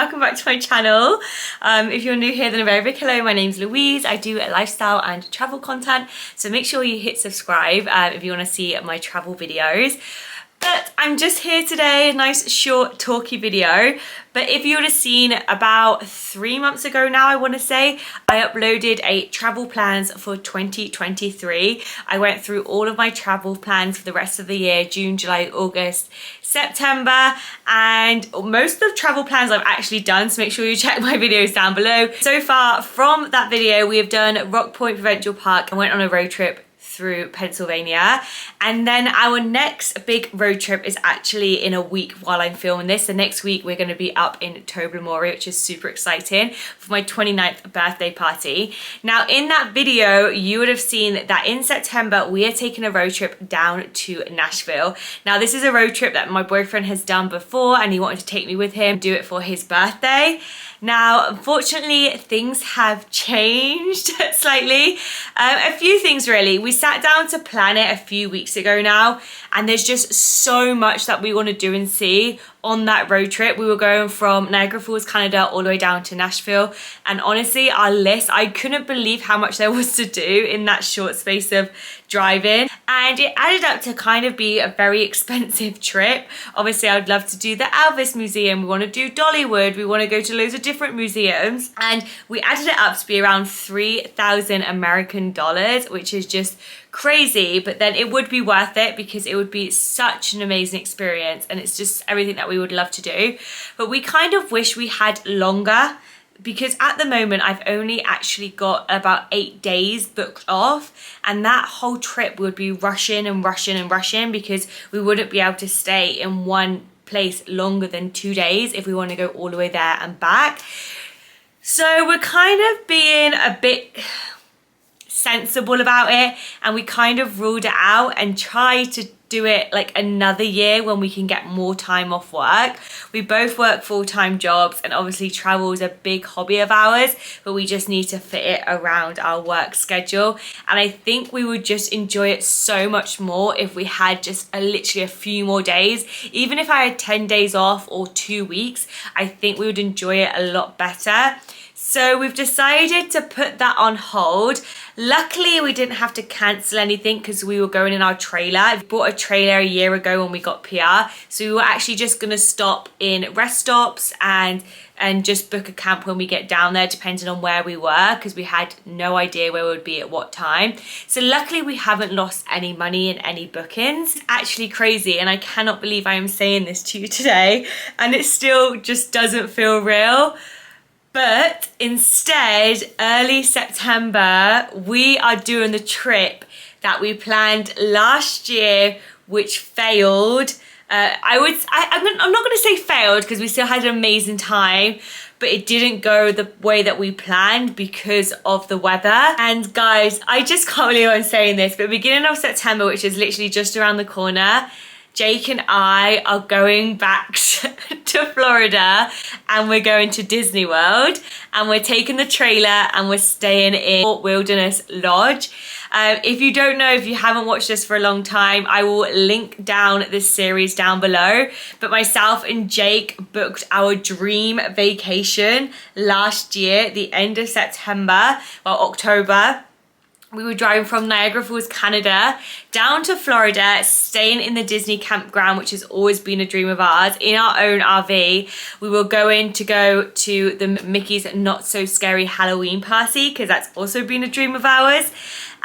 welcome back to my channel. If you're new here, then a very big hello. My name's Louise. I do lifestyle and travel content, so make sure you hit subscribe if you want to see my travel videos. But I'm just here today, a nice short talky video. But if you would have seen about 3 months ago now, I want to say, I uploaded a travel plans for 2023. I went through all of my travel plans for the rest of the year, June, July, August, September, and most of the travel plans I've actually done, so make sure you check my videos down below. So far from that video, we have done Rock Point Provincial Park and went on a road trip through Pennsylvania, and then our next big road trip is actually in a week while I'm filming this. So next week we're going to be up in Tobermory, which is super exciting, for my 29th birthday party. Now in that video you would have seen that in September we are taking a road trip down to Nashville. Now this is a road trip that my boyfriend has done before and he wanted to take me with him, do it for his birthday. Now, unfortunately, things have changed slightly. A few things really. We sat down to plan it a few weeks ago now, and there's just so much that we want to do and see on that road trip. We were going from Niagara Falls, Canada, all the way down to Nashville. And honestly, our list, I couldn't believe how much there was to do in that short space of driving. And it added up to kind of be a very expensive trip. Obviously, I would love to do the Elvis Museum. We want to do Dollywood. We want to go to loads of different museums. And we added it up to be around 3,000 American dollars, which is just crazy, but then it would be worth it because it would be such an amazing experience and it's just everything that we would love to do. But we kind of wish we had longer, because at the moment I've only actually got about 8 days booked off, and that whole trip would be rushing and rushing and rushing because we wouldn't be able to stay in one place longer than 2 days if we want to go all the way there and back. So we're kind of being a bit sensible about it, and we kind of ruled it out and tried to do it like another year when we can get more time off work. We both work full-time jobs, and obviously travel is a big hobby of ours, but we just need to fit it around our work schedule. And I think we would just enjoy it so much more if we had just literally a few more days. Even if I had 10 days off or 2 weeks, I think we would enjoy it a lot better. So we've decided to put that on hold. Luckily, we didn't have to cancel anything because we were going in our trailer. We bought a trailer a year ago when we got PR. So we were actually just going to stop in rest stops and just book a camp when we get down there, depending on where we were, because we had no idea where we would be at what time. So luckily, we haven't lost any money in any bookings. It's actually crazy, and I cannot believe I am saying this to you today, and it still just doesn't feel real. But instead, early September, we are doing the trip that we planned last year, which failed. I'm not going to say failed because we still had an amazing time, but it didn't go the way that we planned because of the weather. And guys, I just can't believe I'm saying this, but beginning of September, which is literally just around the corner, Jake and I are going back to Florida, and we're going to Disney World, and we're taking the trailer and we're staying in Fort Wilderness Lodge. If you don't know, if you haven't watched this for a long time, I will link down this series down below. But myself and Jake booked our dream vacation last year, the end of September, well, October. We were driving from Niagara Falls, Canada, down to Florida, staying in the Disney campground, which has always been a dream of ours, in our own RV. We were going to go to the Mickey's Not So Scary Halloween party, because that's also been a dream of ours.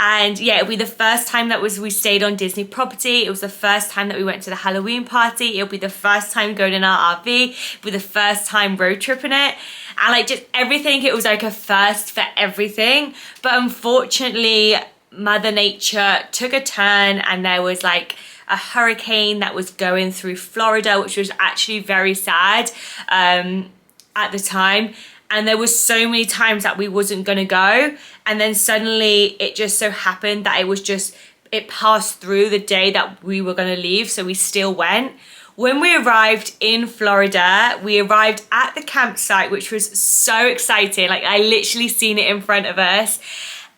And yeah, it'll be the first time that we stayed on Disney property. It was the first time that we went to the Halloween party. It'll be the first time going in our RV. It'll be the first time road tripping it. And like just everything, it was like a first for everything. But unfortunately, Mother Nature took a turn, and there was like a hurricane that was going through Florida, which was actually very sad at the time. And there was so many times that we wasn't gonna go, and then suddenly it just so happened that it passed through the day that we were gonna leave, so we still went. When we arrived in Florida, we arrived at the campsite, which was so exciting. Like, I literally seen it in front of us.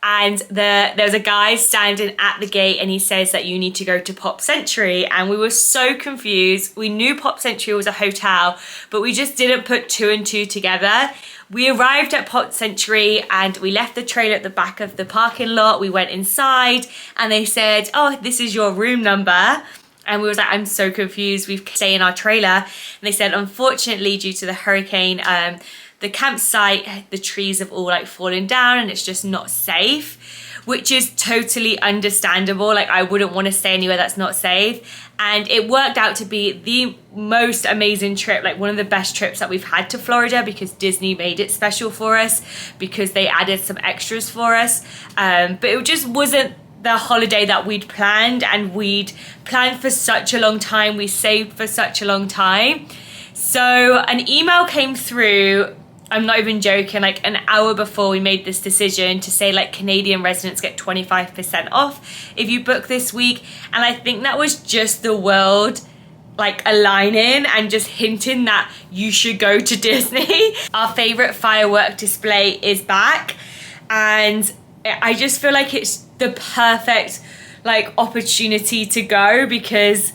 and there was a guy standing at the gate, and he says that you need to go to Pop Century, and we were so confused. We knew Pop Century was a hotel, but we just didn't put two and two together. We arrived at Pop Century and we left the trailer at the back of the parking lot. We went inside and they said, oh, this is your room number. And we was like, I'm so confused. We've stayed in our trailer. And they said, unfortunately, due to the hurricane, the campsite, the trees have all like fallen down and it's just not safe, which is totally understandable. Like, I wouldn't want to stay anywhere that's not safe. And it worked out to be the most amazing trip, like one of the best trips that we've had to Florida, because Disney made it special for us, because they added some extras for us. But it just wasn't the holiday that we'd planned, and we'd planned for such a long time. We saved for such a long time. So an email came through, I'm not even joking, like an hour before we made this decision, to say like Canadian residents get 25% off if you book this week. And I think that was just the world like aligning and just hinting that you should go to Disney. Our favorite firework display is back, and I just feel like it's the perfect like opportunity to go, because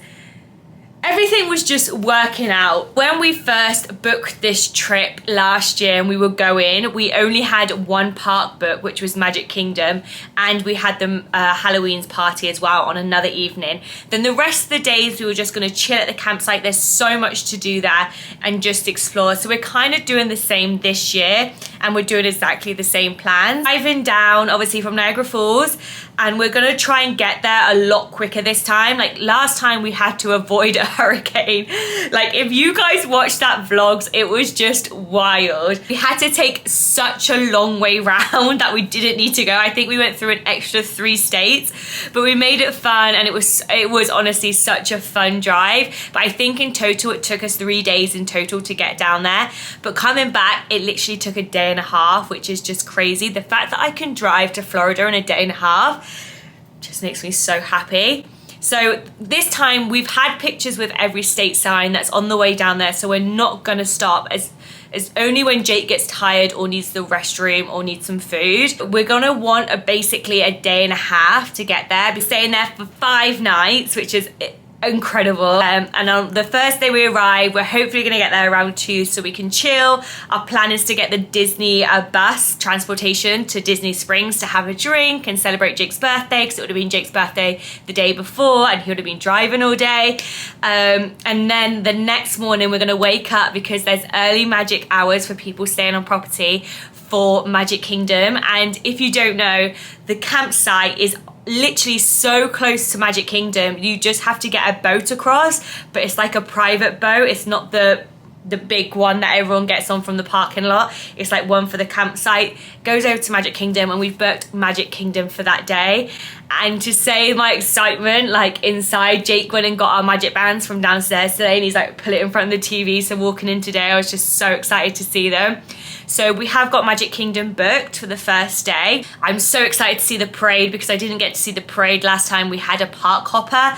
everything was just working out. When we first booked this trip last year and we were going, we only had one park book, which was Magic Kingdom, and we had the Halloween's party as well on another evening. Then the rest of the days we were just going to chill at the campsite. There's so much to do there and just explore. So we're kind of doing the same this year, and we're doing exactly the same plans. Driving down obviously from Niagara Falls, and we're gonna try and get there a lot quicker this time. Like last time we had to avoid a hurricane. Like if you guys watched that vlogs, it was just wild. We had to take such a long way round that we didn't need to go. I think we went through an extra 3 states, but we made it fun, and it was honestly such a fun drive. But I think in total it took us 3 days in total to get down there. But coming back, it literally took a day and a half, which is just crazy. The fact that I can drive to Florida in a day and a half just makes me so happy. So this time we've had pictures with every state sign that's on the way down there, so we're not gonna stop, as only when Jake gets tired or needs the restroom or needs some food. We're gonna want basically a day and a half to get there. Be staying there for 5 nights, which is incredible. And on the first day we arrive, we're hopefully gonna get there around 2 so we can chill. Our plan is to get the Disney bus transportation to Disney Springs to have a drink and celebrate Jake's birthday, because it would have been Jake's birthday the day before and he would have been driving all day. And then the next morning we're gonna wake up, because there's early magic hours for people staying on property for Magic Kingdom. And if you don't know, the campsite is literally so close to Magic Kingdom. You just have to get a boat across, but it's like a private boat. It's not the big one that everyone gets on from the parking lot. It's like one for the campsite. Goes over to Magic Kingdom, and we've booked Magic Kingdom for that day. And to say my excitement, like inside, Jake went and got our magic bands from downstairs today, and he's like put it in front of the TV. So walking in today, I was just so excited to see them. So we have got Magic Kingdom booked for the first day. I'm so excited to see the parade, because I didn't get to see the parade last time. We had a park hopper.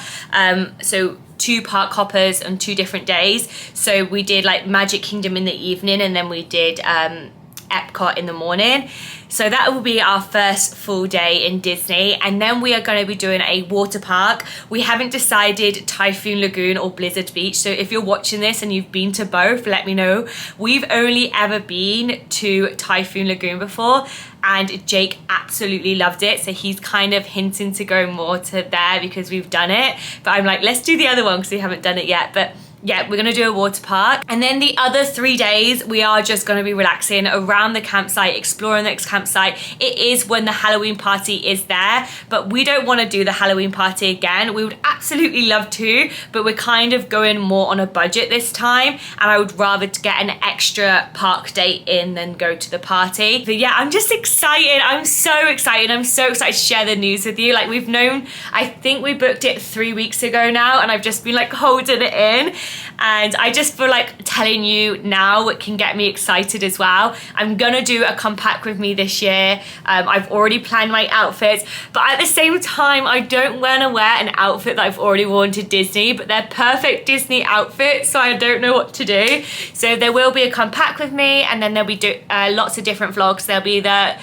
So 2 park hoppers on 2 different days. So we did like Magic Kingdom in the evening, and then we did Epcot in the morning. So that will be our first full day in Disney, and then we are going to be doing a water park. We haven't decided Typhoon Lagoon or Blizzard Beach, so if you're watching this and you've been to both, let me know. We've only ever been to Typhoon Lagoon before, and Jake absolutely loved it, so he's kind of hinting to go more to there because we've done it. But I'm like, let's do the other one because we haven't done it yet. But yeah, we're gonna do a water park. And then the other 3 days, we are just gonna be relaxing around the campsite, exploring the next campsite. It is when the Halloween party is there, but we don't wanna do the Halloween party again. We would absolutely love to, but we're kind of going more on a budget this time, and I would rather get an extra park date in than go to the party. But yeah, I'm just excited. I'm so excited. I'm so excited to share the news with you. Like, we've known, I think we booked it 3 weeks ago now, and I've just been like holding it in. and I just feel like telling you now it can get me excited as well. I'm gonna do a come pack with me this year. I've already planned my outfits, but at the same time I don't want to wear an outfit that I've already worn to Disney, but they're perfect Disney outfits, so I don't know what to do. So there will be a come pack with me, and then there'll be lots of different vlogs. There'll be the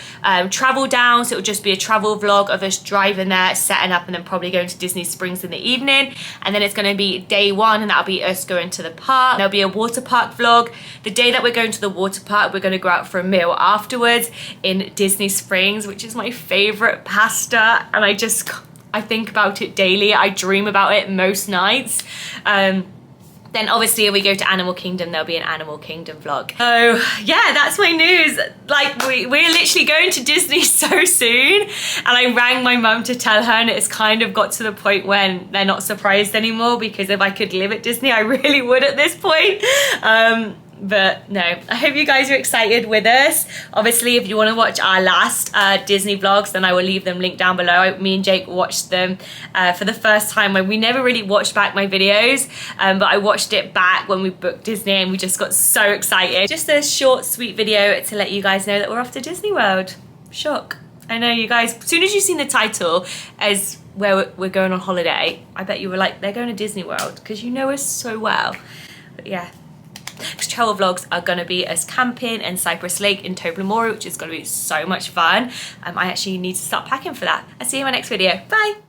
travel down, so it'll just be a travel vlog of us driving there, setting up, and then probably going to Disney Springs in the evening. And then it's going to be day one, and that'll be us going to the park. There'll be a water park vlog. The day that we're going to the water park, we're going to go out for a meal afterwards in Disney Springs, which is my favorite pasta, and I think about it daily. I dream about it most nights. Then obviously if we go to Animal Kingdom, there'll be an Animal Kingdom vlog. So yeah, that's my news. Like we're literally going to Disney so soon, and I rang my mum to tell her, and it's kind of got to the point when they're not surprised anymore, because if I could live at Disney, I really would at this point. But no, I hope you guys are excited with us. Obviously, if you want to watch our last Disney vlogs, then I will leave them linked down below. Me and Jake watched them for the first time. When we never really watched back my videos, but I watched it back when we booked Disney, and we just got so excited. Just a short, sweet video to let you guys know that we're off to Disney World. Shock. I know you guys, as soon as you've seen the title as where we're going on holiday, I bet you were like, they're going to Disney World, because you know us so well. But yeah. Next travel vlogs are going to be us camping in Cypress Lake in Toblerone, which is going to be so much fun. I actually need to start packing for that. I'll see you in my next video. Bye!